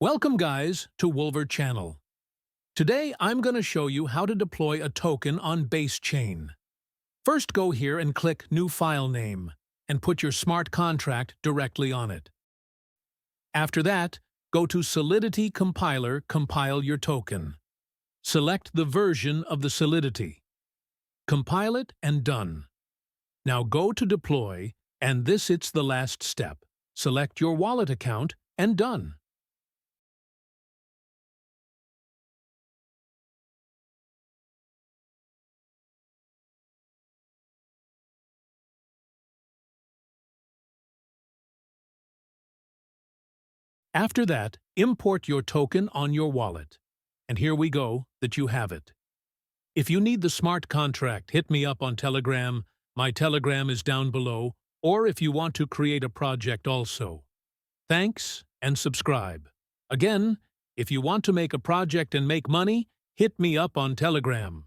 Welcome guys to Wolver channel. Today I'm going to show you how to deploy a token on base chain. First go here and click New File Name and put your smart contract directly on it. After that, go to Solidity Compiler, compile your token. Select the version of the Solidity. Compile it and done. Now go to Deploy and it's the last step. Select your wallet account and done. After that, import your token on your wallet. And here we go, that you have it. If you need the smart contract, hit me up on Telegram. My Telegram is down below, or if you want to create a project also. Thanks and subscribe. Again, if you want to make a project and make money, hit me up on Telegram.